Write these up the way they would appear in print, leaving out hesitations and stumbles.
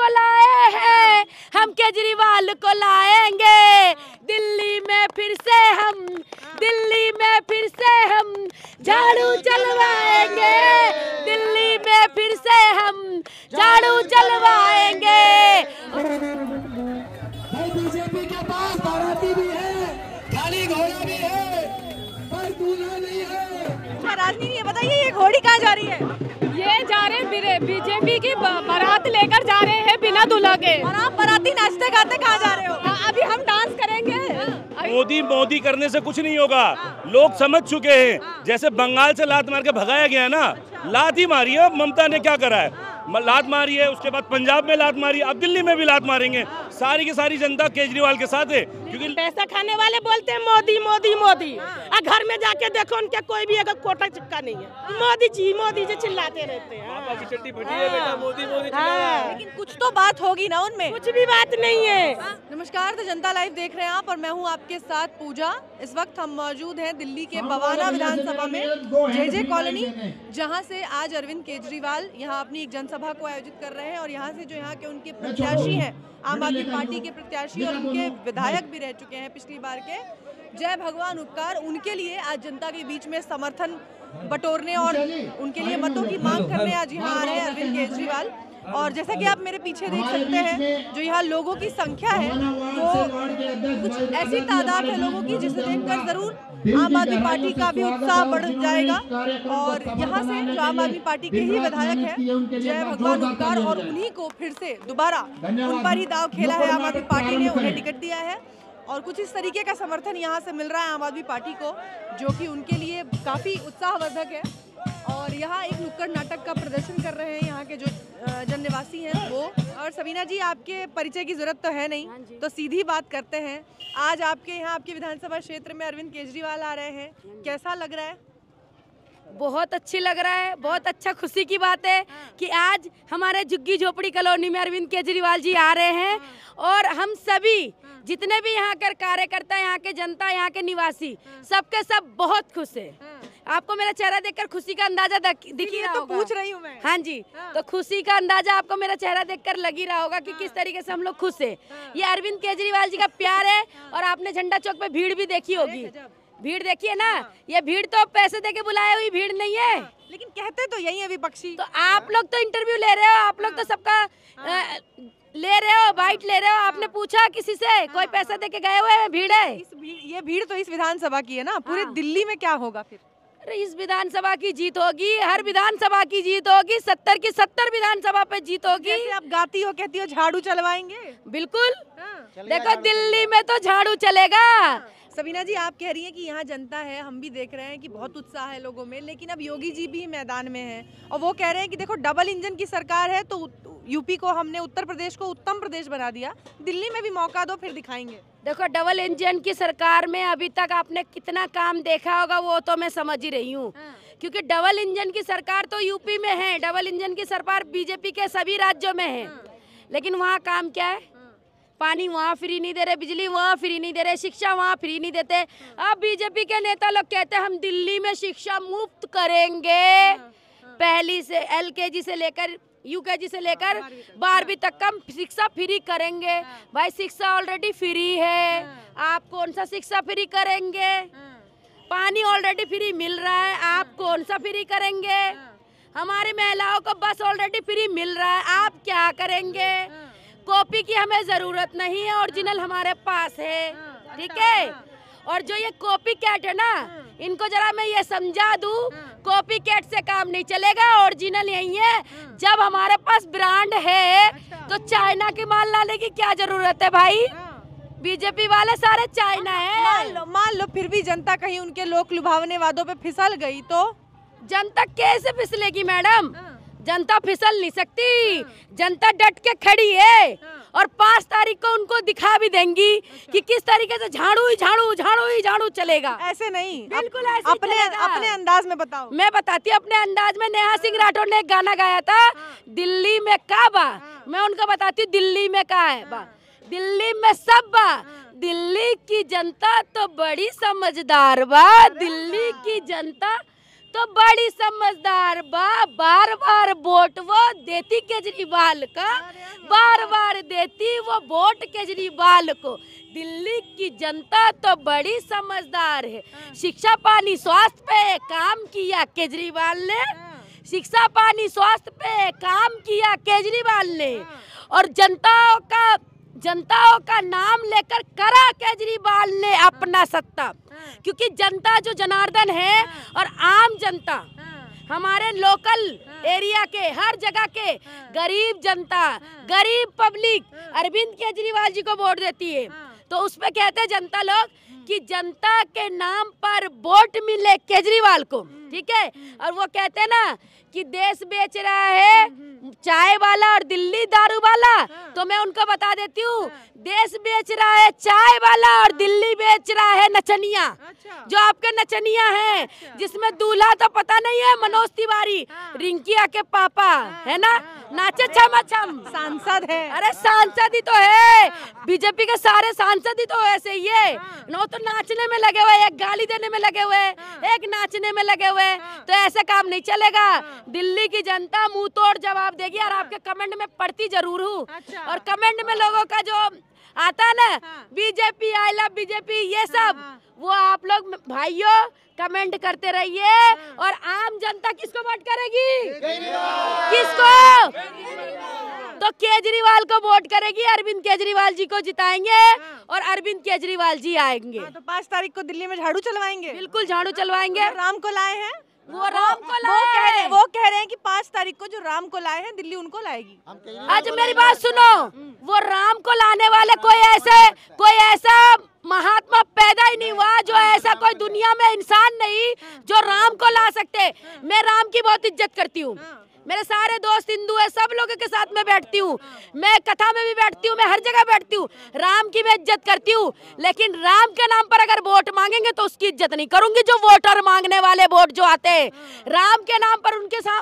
को लाए हैं, हम केजरीवाल को लाएंगे। दिल्ली में फिर से हम, दिल्ली में फिर से हम झाड़ू चलवाएंगे। दिल्ली में फिर से हम झाड़ू चलवाएंगे। बीजेपी के पास बाराती भी है, खाली घोड़ा भी है, पर दूल्हा नहीं है। राजनीति ये बताइए, ये घोड़ी कहाँ जा रही है? ये जा रहे हैं बीजेपी की बारात लेकर जा रहे हैं बिना दूल्हा के। और आप बाराती नाचते गाते कहाँ जा रहे हो? अभी हम डांस करेंगे। मोदी मोदी करने से कुछ नहीं होगा, लोग समझ चुके हैं। जैसे बंगाल से लात मार के भगाया गया ना, लात ही मारी है। ममता ने क्या करा है, लात मारी है, उसके बाद पंजाब में लात मारी, अब दिल्ली में भी लात मारेंगे। सारी की सारी जनता केजरीवाल के साथ है, क्योंकि पैसा खाने वाले बोलते हैं मोदी मोदी मोदी, और घर में जाके देखो उनके कोई भी अगर कोटा चिपका नहीं है। मोदी जी चिल्लाते रहते हैं। मोदी मोदी। लेकिन कुछ तो बात होगी ना उनमें। कुछ भी बात नहीं है। नमस्कार, तो जनता लाइव देख रहे हैं आप और मैं हूं आपके साथ पूजा। इस वक्त हम मौजूद हैं दिल्ली के बवाना विधानसभा में जे कॉलोनी, जहां से आज अरविंद केजरीवाल यहां अपनी एक जनसभा को आयोजित कर रहे हैं। और यहां से जो यहाँ के उनके प्रत्याशी हैं, आम आदमी पार्टी के प्रत्याशी और उनके विधायक भी रह चुके हैं पिछली बार के, जय भगवान उपकार, उनके लिए आज जनता के बीच में समर्थन बटोरने और उनके लिए मतों की मांग करने आज यहाँ आ रहे हैं अरविंद केजरीवाल। और जैसा कि आप मेरे पीछे देख सकते हैं, जो यहाँ लोगों की संख्या है वो कुछ ऐसी तादाद है लोगों की जिसे देखकर जरूर आम आदमी पार्टी का भी उत्साह बढ़ जाएगा। और यहाँ से जो आम आदमी पार्टी के ही विधायक हैं जय भगवान उपकार, और उन्हीं को फिर से दोबारा उन पर ही दाव खेला है आम आदमी पार्टी ने, उन्हें टिकट दिया है। और कुछ इस तरीके का समर्थन यहाँ से मिल रहा है आम आदमी पार्टी को, जो कि उनके लिए काफ़ी उत्साहवर्धक है। और यहाँ एक नुक्कड़ नाटक का प्रदर्शन कर रहे हैं यहाँ के जो जन निवासी हैं वो। और सबीना जी, आपके परिचय की जरूरत तो है नहीं, तो सीधी बात करते हैं। आज आपके यहाँ आपके विधानसभा क्षेत्र में अरविंद केजरीवाल आ रहे हैं, कैसा लग रहा है? बहुत अच्छी लग रहा है, बहुत अच्छा खुशी की बात है कि आज हमारे झुग्गी झोपड़ी कॉलोनी में अरविंद केजरीवाल जी आ रहे हैं। और हम सभी जितने भी यहाँ के कार्यकर्ता, यहाँ के जनता, यहाँ के निवासी, सबके सब बहुत खुश है। आपको मेरा चेहरा देखकर खुशी का अंदाजा दिख ही रहा होगा। पूछ रही हूँ मैं। हाँ जी, तो खुशी का अंदाजा आपको मेरा चेहरा देखकर लग ही रहा होगा कि किस तरीके से हम लोग खुश है। ये अरविंद केजरीवाल जी का प्यार है। और आपने झंडा चौक पे भीड़ भी देखी होगी, भीड़ देखिए ना। ये भीड़ तो पैसे देके बुलाए हुई भीड़ नहीं है। लेकिन कहते तो यही है विपक्षी। तो आप लोग तो इंटरव्यू ले रहे हो, आप लोग तो सबका ले रहे हो, बाइट ले रहे हो। आपने पूछा किसी से? कोई पैसा देके गए हुए हैं? भीड़ है। ये भीड़ तो इस विधानसभा की है ना, पूरे दिल्ली में क्या होगा फिर? अरे इस विधानसभा की जीत होगी, हर विधानसभा की जीत होगी, 70 की 70 विधानसभा पे जीत होगी। जैसे आप गाती हो, कहती हो झाड़ू चलवाएंगे। बिल्कुल, देखो दिल्ली में तो झाड़ू चलेगा। सबीना जी, आप कह रही हैं कि यहाँ जनता है, हम भी देख रहे हैं कि बहुत उत्साह है लोगों में, लेकिन अब योगी जी भी मैदान में हैं और वो कह रहे हैं कि देखो डबल इंजन की सरकार है, तो यूपी को हमने, उत्तर प्रदेश को उत्तम प्रदेश बना दिया, दिल्ली में भी मौका दो, फिर दिखाएंगे। देखो डबल इंजन की सरकार में अभी तक आपने कितना काम देखा होगा वो तो मैं समझ ही रही हूँ। क्योंकि डबल इंजन की सरकार तो यूपी में है, डबल इंजन की सरकार बीजेपी के सभी राज्यों में है, लेकिन वहाँ काम क्या है? पानी वहाँ फ्री नहीं दे रहे, बिजली वहाँ फ्री नहीं दे रहे, शिक्षा वहाँ फ्री नहीं देते। अब बीजेपी के नेता लोग कहते हैं हम दिल्ली में शिक्षा मुफ्त करेंगे, पहली से LKG से लेकर UKG से लेकर 12वीं तक का शिक्षा फ्री करेंगे। भाई शिक्षा ऑलरेडी फ्री है, आप कौन सा शिक्षा फ्री करेंगे? पानी ऑलरेडी फ्री मिल रहा है, आप कौन सा फ्री करेंगे? हमारी महिलाओं को बस ऑलरेडी फ्री मिल रहा है, आप क्या करेंगे? कॉपी की हमें जरूरत नहीं है, ओरिजिनल हमारे पास है, ठीक है। और जो ये कॉपी कैट है ना, इनको जरा मैं ये समझा दूं, कॉपी कैट से काम नहीं चलेगा, ओरिजिनल यही है। जब हमारे पास ब्रांड है तो चाइना के माल लाने की क्या जरूरत है भाई? बीजेपी वाले सारे चाइना है। मान लो फिर भी जनता कहीं उनके लोक लुभावने वादों पे फिसल गई तो? जनता कैसे फिसलेगी मैडम? जनता फिसल नहीं सकती, जनता डट के खड़ी है। और 5 तारीख को उनको दिखा भी देंगी कि किस तरीके से झाड़ू ही झाड़ू, झाड़ू ही झाड़ू चलेगा। ऐसे नहीं, बिल्कुल ऐसे अपने अंदाज में बताओ। मैं बताती हूँ अपने अंदाज में। नेहा सिंह राठौर ने एक गाना गाया था, दिल्ली में का बा, मैं उनको बताती हूँ दिल्ली में का है बा, दिल्ली में सब बा, दिल्ली की जनता तो बड़ी समझदार बा, दिल्ली की जनता तो बड़ी समझदार बार बार वोट वो देती केजरीवाल का, बार बार देती वो वोट केजरीवाल को। दिल्ली की जनता तो बड़ी समझदार है। शिक्षा पानी स्वास्थ्य पे काम किया केजरीवाल ने, शिक्षा पानी स्वास्थ्य पे काम किया केजरीवाल ने, और जनताओं का नाम लेकर करा केजरीवाल ने अपना सत्ता। क्योंकि जनता जो जनार्दन है और आम जनता, हमारे लोकल एरिया के हर जगह के गरीब जनता, गरीब पब्लिक अरविंद केजरीवाल जी को वोट देती है। तो उसमें कहते हैं जनता लोग कि जनता के नाम पर वोट मिले केजरीवाल को, ठीक है। और वो कहते हैं ना कि देश बेच रहा है चाय वाला और दिल्ली दारू वाला, तो मैं उनको बता देती हूँ, देश बेच रहा है चाय वाला और दिल्ली बेच रहा है नचनिया। जो आपके नचनिया है, जिसमें दूल्हा तो पता नहीं है, मनोज तिवारी, रिंकिया के पापा है ना, नाचे छम छम, सांसद है। अरे सांसद ही तो है, बीजेपी के सारे सांसद ही तो ऐसे ही है। नो तो नाचने में लगे हुए, एक गाली देने में लगे हुए, एक नाचने में लगे हुए, तो ऐसा काम नहीं चलेगा। दिल्ली की जनता मुंह तोड़ जवाब देगी। और आपके कमेंट में पढ़ती जरूर हूँ, और कमेंट में लोगों का जो आता है ना, बीजेपी, आई लव बीजेपी, ये सब, वो आप लोग भाइयों कमेंट करते रहिए। और आम जनता किसको वोट करेगी? किसको? तो केजरीवाल को वोट करेगी, अरविंद केजरीवाल जी को जिताएंगे और अरविंद केजरीवाल जी आएंगे। तो 5 तारीख को दिल्ली में झाड़ू चलवाएंगे? बिल्कुल झाड़ू चलवाएंगे। राम को लाए हैं, वो राम को लाए, वो कह रहे हैं कि 5 तारीख को जो राम को लाए हैं दिल्ली उनको लाएगी। आज मेरी बात सुनो, वो राम को लाने वाले कोई ऐसा महात्मा पैदा ही नहीं हुआ, जो ऐसा कोई दुनिया में इंसान नहीं जो राम को ला सकते। मैं राम की बहुत इज्जत करती हूँ, मेरे सारे दोस्त हिंदू है, सब लोगों के साथ में बैठती हूँ, मैं कथा में भी बैठती हूँ, मैं हर जगह बैठती हूँ, राम की मैं इज्जत करती हूँ। लेकिन राम के नाम पर अगर वोट मांगेंगे तो उसकी इज्जत नहीं करूंगी। जो वोटर मांगने वाले वोट जो आते हैं राम के नाम पर,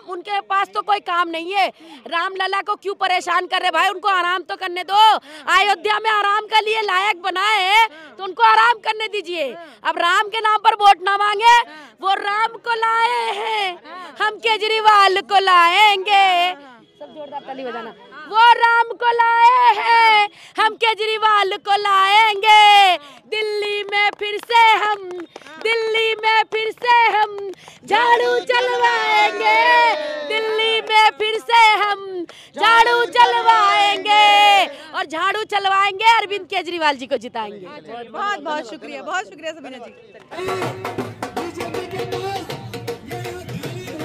उनके पास तो कोई काम नहीं है। राम लला को क्यों परेशान कर रहे भाई? उनको आराम तो करने दो। अयोध्या में आराम के लिए लायक बनाए हैं तो उनको आराम करने दीजिए। अब राम के नाम पर वोट ना मांगे, वो राम को लाए हैं, हम केजरीवाल को लाएंगे। सब जोरदार ताली बजाना। वो राम को लाए हैं, हम केजरीवाल को लाएंगे। दिल्ली में फिर से हम झाड़ू चलवाएंगे, दिल्ली में फिर से हम झाड़ू चलवाएंगे, और झाड़ू चलवाएंगे, अरविंद केजरीवाल जी को जिताएंगे। बहुत बहुत शुक्रिया, बहुत शुक्रिया सबीना जी।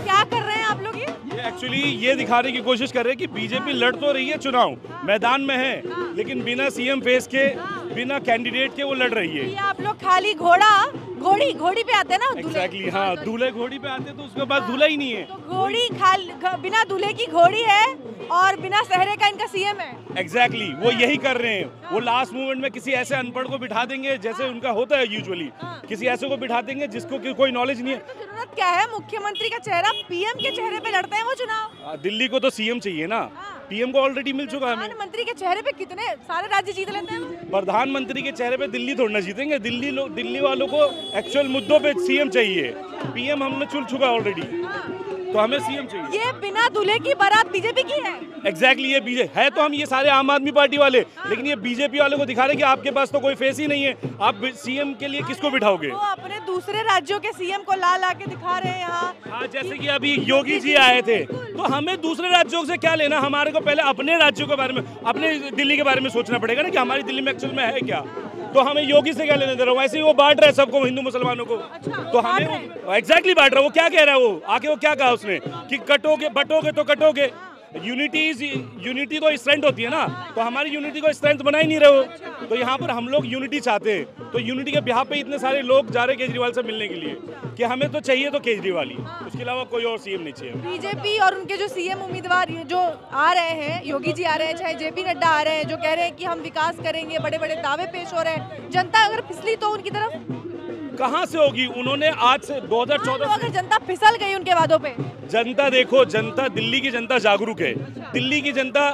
क्या कर रहे हैं आप लोग? ये एक्चुअली ये दिखाने की कोशिश कर रहे हैं कि बीजेपी लड़ तो रही है, चुनाव मैदान में है, लेकिन बिना सीएम फेस के, बिना कैंडिडेट के वो लड़ रही है। ये आप लोग खाली घोड़ी पे आते हैं ना? एग्जैक्टली, हाँ, दूल्हे घोड़ी पे आते हैं, तो उसके बाद दूल्हा ही नहीं है। तो घोड़ी बिना दूल्हे की घोड़ी है और बिना सहरे का इनका सीएम है। एग्जैक्टली, वो यही कर रहे हैं। वो लास्ट मोमेंट में किसी ऐसे अनपढ़ को बिठा देंगे, जैसे उनका होता है यूजुअली, किसी ऐसे को बिठा देंगे जिसको कोई नॉलेज नहीं है। तो जरूरत क्या है? मुख्यमंत्री का चेहरा पीएम के चेहरे पे लड़ते हैं वो चुनाव। दिल्ली को तो सीएम चाहिए ना, पीएम को ऑलरेडी मिल चुका है हमें। प्रधानमंत्री के चेहरे पे कितने सारे राज्य जीत लेते हैं। प्रधानमंत्री के चेहरे पे दिल्ली थोड़ा ना जीतेंगे। दिल्ली वालों को एक्चुअल मुद्दों पे सीएम चाहिए। पीएम हमने चुन चुका है ऑलरेडी, तो हमें सीएम चाहिए। ये बिना दूल्हे की बारात बीजेपी की है। एग्जैक्टली, ये बीजेपी है तो हम ये सारे आम आदमी पार्टी वाले, लेकिन ये बीजेपी वालों को दिखा रहे कि आपके पास तो कोई फेस ही नहीं है, आप सीएम के लिए किसको बिठाओगे? वो अपने दूसरे राज्यों के सीएम को ला के दिखा रहे हैं यहाँ। हाँ, जैसे कि अभी योगी जी आए थे, तो हमें दूसरे राज्यों से क्या लेना? हमारे को पहले अपने राज्यों के बारे में, अपने दिल्ली के बारे में सोचना पड़ेगा ना, कि हमारी दिल्ली में एक्चुअल में है क्या। तो हमें योगी से क्या लेने दे रहा हूँ? वैसे ही वो बांट रहा है सबको, हिंदू मुसलमानों को। तो हमें एग्जैक्टली बांट रहा है। वो क्या कह रहा है? वो आके वो क्या कहा उसने कि कटोगे बटोगे तो कटोगे। यूनिटी तो स्ट्रेंथ होती है ना, तो हमारी यूनिटी को स्ट्रेंथ बना ही नहीं रहे हो। तो यहाँ पर हम लोग यूनिटी चाहते हैं, तो यूनिटी के बिहाफ पे इतने सारे लोग जा रहे हैं केजरीवाल से मिलने के लिए, कि हमें तो चाहिए तो केजरीवाल ही, उसके अलावा कोई और सीएम नहीं चाहिए। बीजेपी और उनके जो सीएम उम्मीदवार जो आ रहे हैं, योगी जी आ रहे हैं, चाहे जेपी नड्डा आ रहे हैं, जो कह रहे हैं कि हम विकास करेंगे, बड़े बड़े दावे पेश हो रहे हैं, जनता अगर फिसली तो उनकी तरफ कहाँ से होगी? उन्होंने आज से 2014 अगर जनता फिसल गई उनके वादों पे। जनता देखो, जनता, दिल्ली की जनता जागरूक है। दिल्ली की जनता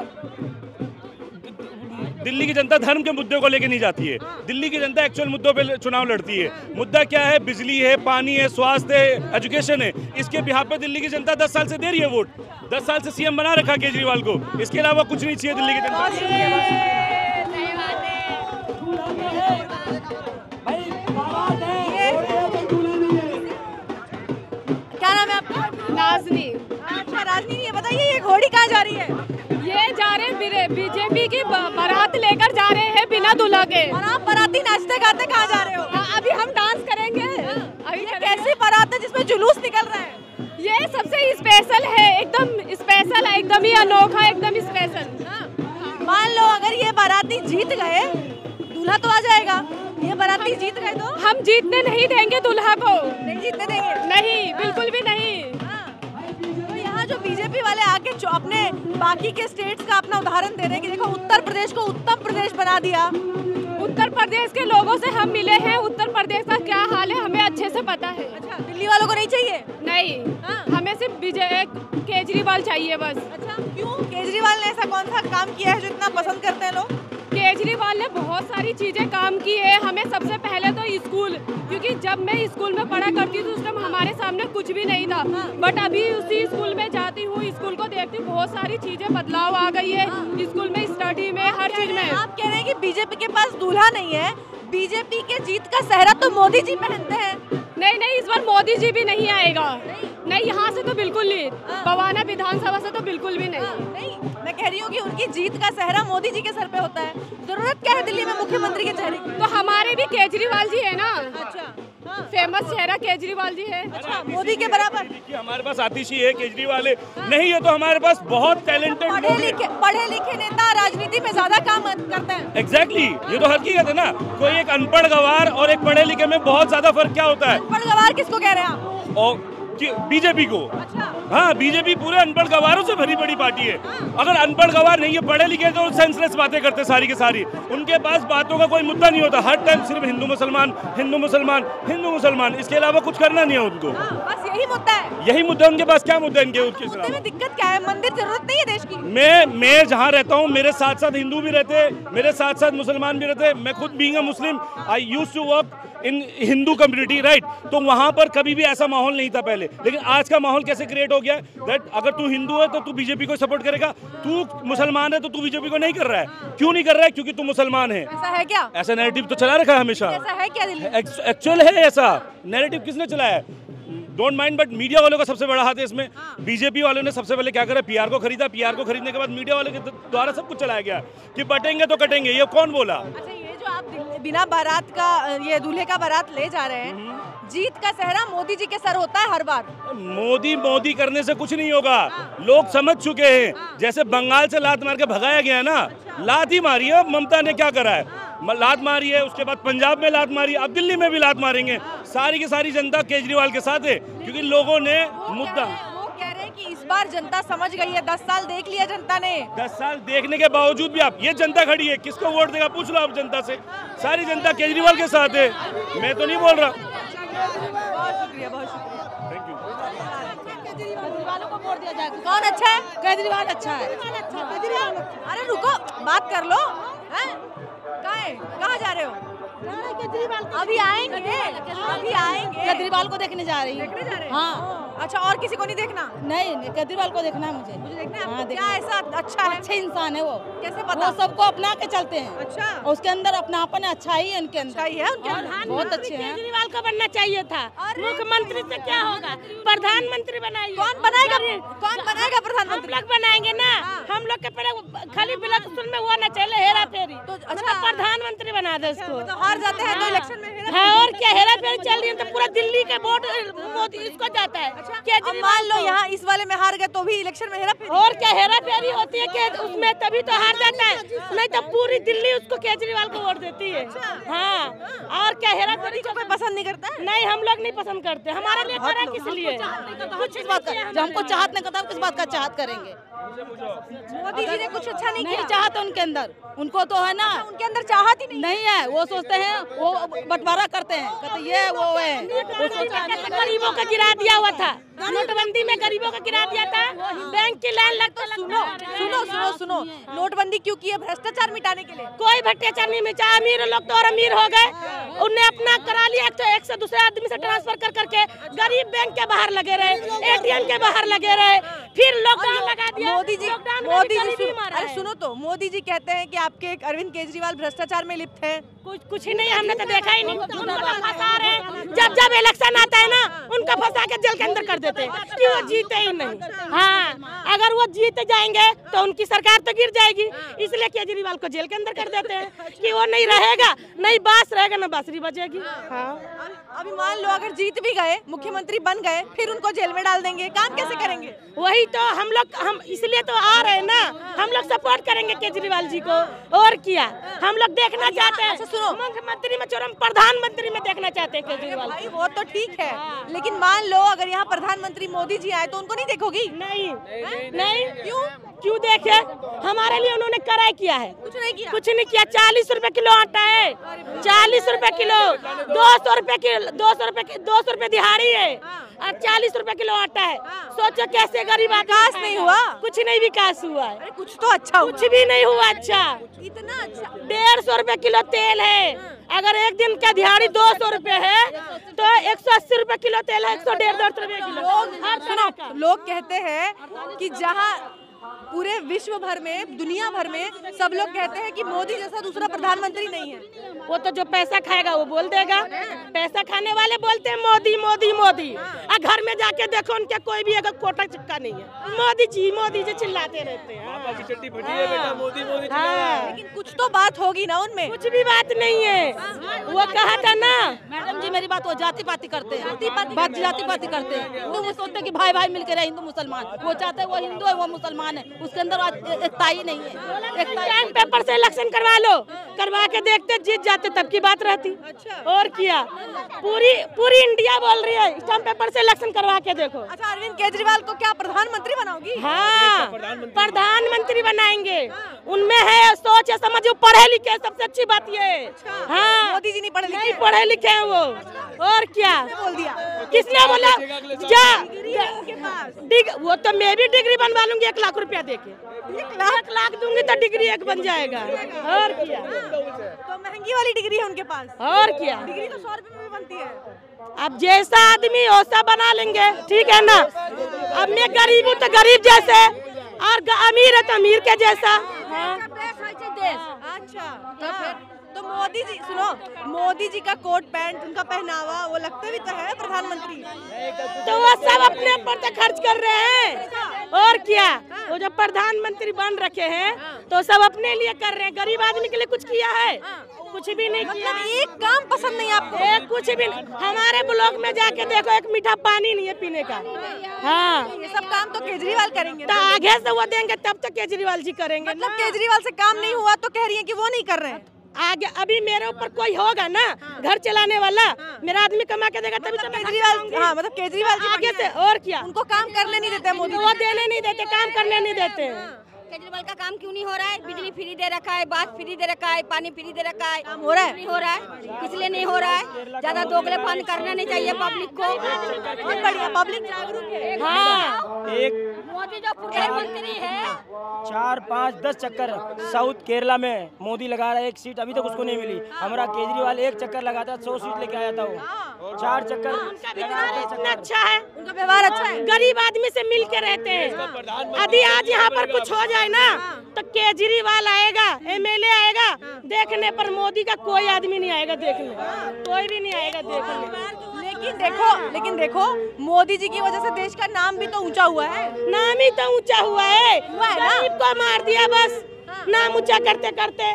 दिल्ली की जनता धर्म के मुद्दे को लेके नहीं जाती है। दिल्ली की जनता एक्चुअल मुद्दों पे चुनाव लड़ती है। मुद्दा क्या है? बिजली है, पानी है, स्वास्थ्य है, एजुकेशन है। इसके बिहार पे दिल्ली की जनता 10 साल से दे रही है वोट। 10 साल से सीएम बना रखा केजरीवाल को। इसके अलावा कुछ नहीं चाहिए दिल्ली की जनता को। क्या नाम है आपका? नाज़नी। अच्छा नाज़नी, ये बताइए ये घोड़ी कहाँ जा रही है? ये जा रहे बीजेपी की बारात लेकर जा रहे हैं बिना दूल्हा के। और आप बाराती नाचते गाते कहाँ जा रहे हो? अभी हम डांस करेंगे। अभी ये कैसी बारात है जिसमें जुलूस निकल रहा है? ये सबसे स्पेशल है, एकदम स्पेशल है, एकदम ही अनोखा, एकदम स्पेशल। मान लो अगर ये बाराती जीत गए, दूल्हा तो आ जाएगा। ये बाराती जीत गए तो हम जीतने नहीं देंगे दूल्हा को। नहीं जीतने देंगे? नहीं, बिल्कुल भी नहीं। तो यहाँ जो बीजेपी वाले आके अपने बाकी के स्टेट्स का अपना उदाहरण दे रहे हैं कि देखो उत्तर प्रदेश को उत्तम प्रदेश बना दिया। उत्तर प्रदेश के लोगों से हम मिले हैं, उत्तर प्रदेश का क्या हाल है हमें अच्छे से पता है। अच्छा, दिल्ली वालों को नहीं चाहिए? नहीं, हमें सिर्फ केजरीवाल चाहिए बस। अच्छा, क्यों? केजरीवाल ने ऐसा कौन सा काम किया है जो इतना पसंद करते हैं लोग? केजरीवाल ने बहुत सारी चीजें काम की है। हमें सबसे पहले तो स्कूल, क्योंकि जब मैं स्कूल में पढ़ा करती थी उस टाइम हमारे सामने कुछ भी नहीं था, बट अभी उसी स्कूल में जाती हूँ, स्कूल को देखती हूँ, बहुत सारी चीजें बदलाव आ गई है स्कूल में, स्टडी में, हर चीज में। आप कह रहे हैं कि बीजेपी के पास दूल्हा नहीं है, बीजेपी के जीत का सेहरा तो मोदी जी पहनते हैं। नहीं, इस बार मोदी जी भी नहीं आएगा। नहीं, यहाँ से तो बिल्कुल नहीं, बवाना विधानसभा से तो बिल्कुल भी नहीं। मैं कह रही हूँ कि उनकी जीत का सेहरा मोदी जी के सर पे होता है। जरूरत क्या है दिल्ली में मुख्यमंत्री के चेहरे की? तो हमारे भी केजरीवाल जी है ना। अच्छा, फेमस चेहरा केजरीवाल जी है। अच्छा, मोदी के बराबर? हमारे पास आतिशी है, केजरीवाल है। नहीं है तो हमारे पास बहुत टैलेंटेड पढ़े लिखे नेता राजनीति में ज्यादा काम करते हैं। एग्जैक्टली, ये तो हकीकत है ना। कोई एक अनपढ़ गवार और एक पढ़े लिखे में बहुत ज्यादा फर्क क्या होता है? अनपढ़ गवार किसको कह रहे हैं आप? और बीजेपी को। अच्छा। हाँ, बीजेपी पूरे अनपढ़ गवारों से भरी बड़ी पार्टी है। अगर अनपढ़ गवार नहीं है, पढ़े लिखे तो सेंसलेस बातें करते सारी की सारी। उनके पास बातों का कोई मुद्दा नहीं होता। हर टाइम सिर्फ हिंदू मुसलमान, हिंदू मुसलमान, हिंदू मुसलमान, इसके अलावा कुछ करना नहीं है उनको। बस यही मुद्दा है। यही मुद्दा उनके पास। क्या मुद्दा इनके? उसके मुद्दे में दिक्कत क्या है? मंदिर जरूरत नहीं है देश की? मैं जहाँ रहता हूँ मेरे साथ साथ हिंदू भी रहते, मेरे साथ साथ मुसलमान भी रहते। मैं खुद being a Muslim, I used to work in Hindu community, right? तो वहाँ पर कभी भी ऐसा माहौल नहीं था पहले, लेकिन आज का माहौल कैसे क्रिएट हो गया दैट अगर तू हिंदू है तो तू बीजेपी को सपोर्ट करेगा, तू मुसलमान है तो तू बीजेपी को नहीं कर रहा है। क्यों नहीं कर रहा है? क्योंकि तू मुसलमान है। ऐसा है क्या? ऐसा नैरेटिव तो चला रखा है हमेशा। ऐसा है क्या दिल्ली? एक्चुअल है ऐसा नैरेटिव। किसने चलाया है? डोंट माइंड, बट मीडिया वालों का सबसे बड़ा हाथ है इसमें। बीजेपी वालों ने सबसे पहले क्या करा? पीआर को खरीदा। पीआर को खरीदने के बाद मीडिया वालों के द्वारा सब कुछ चलाया गया कि बटेंगे तो कटेंगे। ये कौन बोला? अच्छा, ये जो आप बिना बारात का ये दूल्हे का बारात ले जा रहे हैं, जीत का सेहरा मोदी जी के सर होता है हर बार। मोदी करने से कुछ नहीं होगा। लोग समझ चुके हैं। जैसे बंगाल से लात मार के भगाया गया ना, लात ही मारी है। ममता ने क्या करा है? लात मारी है, उसके बाद पंजाब में लात मारी, अब दिल्ली में भी लात मारेंगे। सारी की सारी जनता केजरीवाल के साथ है, क्योंकि लोगों ने मुद्दा। वो कह रहे हैं कि इस बार जनता समझ गई है। 10 साल देख लिया जनता ने। 10 साल देखने के बावजूद भी आप, ये जनता खड़ी है, किसको वोट देगा पूछ लो आप जनता से। सारी जनता केजरीवाल के साथ है, मैं तो नहीं बोल रहा। बहुत शुक्रिया, बहुत शुक्रिया। Thank you. केजरीवाल को वोट दिया जाए। कौन अच्छा है? केजरीवाल अच्छा है। अरे रुको, बात कर लो। कहाँ जा रहे हो? अभी आएंगे, अभी आएंगे। केजरीवाल को देखने जा रही हूँ। देखने जा रहे हैं? हाँ। अच्छा, और किसी को नहीं देखना? नहीं, केजरीवाल को देखना है मुझे। मुझे देखना है। हाँ, आपको देखना क्या ऐसा अच्छा है? अच्छे इंसान है वो। कैसे पता? वो सबको अपना के चलते हैं। अच्छा। और उसके अंदर अपनापन अच्छा ही है उनके अंदर। सही है उनके अंदर। बहुत अच्छे हैं। केजरीवाल को बनना चाहिए था। मुख्यमंत्री से क्या होगा? प्रधानमंत्री बनाइए। कौन बनाएगा? कौन बनाएगा प्रधानमंत्री? हम लोग बनाएंगे ना। हम लोग के पहले खाली बिल्कुल में हुआ ना चले हेरा फेरी, तो अच्छा प्रधानमंत्री बना दे उसको। तो हार जाते हैं तो इलेक्शन में हेरा हाँ, और क्या हेरा फेरी चल रही है तो पूरा दिल्ली के वोट मोदी इसको जाता है। अब मान लो यहाँ इस वाले में हार गए तो भी इलेक्शन में हेरा फेरी। और क्या हेरा फेरी होती है कि उसमें तभी तो हार जाता है, नहीं तो पूरी दिल्ली उसको केजरीवाल को वोट देती है। हाँ, और क्या हेरा फेरी को कोई पसंद नहीं करता है? नहीं, हम लोग नहीं पसंद करते। हमारे लिए करा किस लिए? कुछ इस बात का जब हमको चाहत नहीं करता, किस बात का चाहत करेंगे? मोदी जी ने कुछ अच्छा नहीं नहीं किया। चाहत उनके अंदर, उनको तो है ना, उनके अंदर चाहत ही नहीं है। वो सोचते हैं, वो बंटवारा करते हैं, कहते ये वो है। गरीबों का गिरा दिया हुआ था, नोटबंदी में गरीबों को गिरा दिया था, बैंक की लाइन लगता। सुनो नोटबंदी क्यों की है? भ्रष्टाचार मिटाने के लिए। कोई भ्रष्टाचार नहीं मिटा, अमीर लोग तो और अमीर हो गए, उनने अपना करा लिया, तो एक से दूसरे आदमी से ट्रांसफर कर करके गरीब बैंक के बाहर लगे रहे, ATM के बाहर लगे रहे, फिर लॉकडाउन लगा दिया। मोदी जी अरे सुनो तो, मोदी जी कहते हैं कि आपके अरविंद केजरीवाल भ्रष्टाचार में लिप्त है। कुछ ही नहीं, हमने तो देखा ही नहीं। उनको तो फंसा रहे हैं, जब इलेक्शन आता है ना, उनका फंसा के जेल के अंदर कर देते हैं कि वो जीते ही नहीं। हाँ, अगर वो जीत जाएंगे तो उनकी सरकार तो गिर जाएगी, इसलिए केजरीवाल को जेल के अंदर कर देते हैं कि वो नहीं रहेगा, नहीं बांस रहेगा ना बांसुरी बजेगी। हाँ, अभी मान लो अगर जीत भी गए, मुख्यमंत्री बन गए, फिर उनको जेल में डाल देंगे, काम कैसे करेंगे? वही तो हम इसलिए तो आ रहे हैं ना, हम लोग सपोर्ट करेंगे केजरीवाल जी को। और क्या, हम लोग देखना चाहते हैं, सुनो, मुख्यमंत्री में छोड़ो, प्रधानमंत्री में देखना चाहते हैं केजरीवाल। भाई वो तो ठीक है, लेकिन मान लो अगर यहाँ प्रधानमंत्री मोदी जी आए तो उनको नहीं देखोगी? नहीं। क्यों देखे? हमारे लिए उन्होंने कराए किया है, कुछ नहीं किया। 40 रुपए किलो आटा है, 40 रुपए किलो, 200 रुपए दिहाड़ी है और 40 रुपए किलो आटा है। सोचो कैसे गरीब विकास नहीं हुआ, कुछ नहीं विकास हुआ है। कुछ तो अच्छा, कुछ भी नहीं हुआ अच्छा। इतना अच्छा 150 रुपए किलो तेल है, अगर एक दिन का दिहाड़ी 200 रुपए है तो 180 रुपए किलो तेल है, 150 रुपए किलो। लोग कहते हैं कि जहाँ पूरे विश्व भर में, दुनिया भर में सब लोग कहते हैं कि मोदी जैसा दूसरा प्रधानमंत्री नहीं है। वो तो जो पैसा खाएगा वो बोल देगा, पैसा खाने वाले बोलते हैं मोदी मोदी मोदी, और घर में जाके देखो उनके कोई भी अगर कोटा चिपका नहीं है, मोदी जी चिल्लाते रहते हैं। लेकिन कुछ तो बात होगी ना उनमें? कुछ भी बात नहीं है। वो कहा था ना, मैडम जी मेरी बात, वो जाति पाति करते हैं, जाति पाति करते हैं। वो सोचते हैं कि भाई भाई मिलकर हिंदू मुसलमान, वो चाहते हैं वो हिंदू है वो मुसलमान है, उसके अंदर एकता ही नहीं है। स्टैम्प पेपर से इलेक्शन करवा लो, करवा के देखते जीत जाते तब की बात रहती। और क्या, पूरी इंडिया बोल रही है स्टैम्प पेपर से इलेक्शन करवा के देखो। अच्छा, अरविंद केजरीवाल को क्या प्रधानमंत्री बनाओगी? हाँ, प्रधानमंत्री बनाएंगे। उनमें है सोच है, समझ, पढ़े लिखे, सबसे अच्छी बात ये है। हाँ, मोदी जी नहीं पढ़े लिखे हैं वो। और क्या बोल दिया? किसने बोला? वो तो मैं भी डिग्री बनवा लूंगी 1 लाख रुपया देके, 1 लाख दूंगी तो डिग्री 1 बन जाएगा। और क्या, तो महंगी वाली डिग्री है उनके पास। और क्या, डिग्री तो 100 रुपए में बनती है। अब जैसा आदमी वैसा बना लेंगे, ठीक है ना। अब मैं गरीब हूँ तो गरीब जैसे, और अमीर है तो अमीर के जैसा। अच्छा, तो मोदी जी, सुनो, मोदी जी का कोट पैंट, उनका पहनावा, वो लगते भी तो है प्रधानमंत्री। तो वो सब अपने ऊपर तो खर्च कर रहे हैं। और क्या, वो जो प्रधानमंत्री बन रखे हैं तो सब अपने लिए कर रहे हैं, गरीब आदमी के लिए कुछ किया है? कुछ भी नहीं किया। मतलब एक काम पसंद नहीं आपको? एक कुछ भी नहीं। हमारे ब्लॉक में जाके देखो, एक मीठा पानी नहीं है पीने का। हाँ, ये सब काम तो केजरीवाल करेंगे। तो आगे से वो देंगे तब तो केजरीवाल जी करेंगे। मतलब केजरीवाल से काम नहीं हुआ तो कह रही है कि वो नहीं कर रहे हैं। आगे अभी मेरे ऊपर कोई होगा ना घर चलाने वाला, मेरा आदमी कमा के देगा तभी तो केजरीवाल। हाँ, मतलब केजरीवाल जी आगे से। और क्या, उनको काम करने नहीं देते मोदी। वो देने नहीं देते, काम करने नहीं देते। केजरीवाल का काम क्यों नहीं हो रहा है? बिजली फ्री दे रखा है, बात फ्री दे रखा है, पानी फ्री दे रखा है, काम हो रहा है? नहीं हो रहा है। इसलिए नहीं हो रहा है, ज्यादा दोगलेपन करना नहीं चाहिए पब्लिक को। बहुत बढ़िया, पब्लिक जागरूक है। हाँ, मोदी जो प्रधानमंत्री है, 4, 5, 10 चक्कर साउथ केरला में मोदी लगा रहा है, 1 सीट अभी तक उसको नहीं मिली। हमारा केजरीवाल 1 चक्कर लगाता 100 सीट लेके आया था वो। 4 चक्कर इतना अच्छा है, उनका व्यवहार अच्छा है, गरीब आदमी से मिल के रहते हैं। यदि आज यहाँ पर कुछ हो जाए ना तो केजरीवाल आएगा, MLA आएगा देखने, पर मोदी का कोई आदमी नहीं आएगा देखने, कोई भी नहीं आएगा देखने। लेकिन देखो मोदी जी की वजह से देश का नाम भी तो ऊंचा हुआ है। नाम ही तो ऊंचा हुआ है, गरीब को मार दिया बस, नाम ऊंचा करते करते।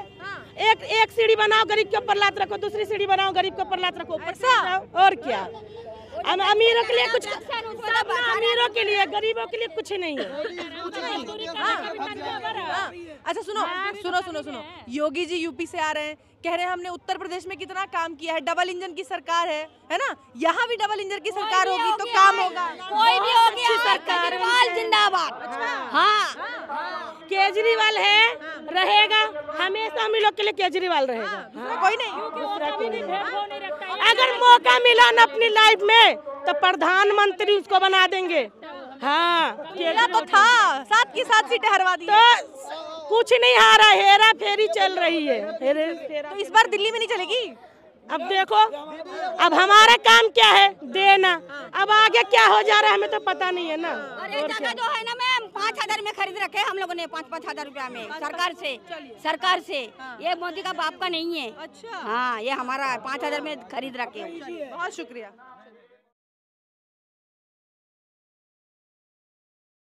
एक सीढ़ी बनाओ गरीब के ऊपर लात रखो, दूसरी सीढ़ी बनाओ गरीब के ऊपर लात रखो, ऊपर से और क्या। अमीरों के लिए कुछ, अमीरों के लिए, गरीबों के लिए कुछ नहीं है। अच्छा सुनो, योगी जी यूपी से आ रहे हैं, कह रहे हैं हमने उत्तर प्रदेश में कितना काम किया है, डबल इंजन की सरकार है ना। यहाँ भी डबल इंजन की सरकार होगी तो काम होगा। कोई भी हो गया, केजरीवाल जिंदाबाद। हाँ, केजरीवाल है, रहेगा हमेशा, हम लोग के लिए केजरीवाल रहेगा। कोई नहीं। अगर मौका मिला ना अपनी लाइफ में तो प्रधानमंत्री उसको बना देंगे। हाँ, केला तो था, 7 की 7 सीटें हरवा दी। तो कुछ नहीं हारा, हेरा फेरी चल रही है। तो इस बार दिल्ली में नहीं चलेगी? अब देखो, अब हमारा काम क्या है, देना। अब आगे क्या हो जा रहा है हमें तो पता नहीं है ना। और ये जगह जो है ना मैम 5,000 में खरीद रखे हम लोगों ने, 5-5 हजार रुपया में सरकार से। ये मोदी का बाप का नहीं है। अच्छा, हाँ, ये हमारा 5,000 में खरीद रखे। बहुत शुक्रिया।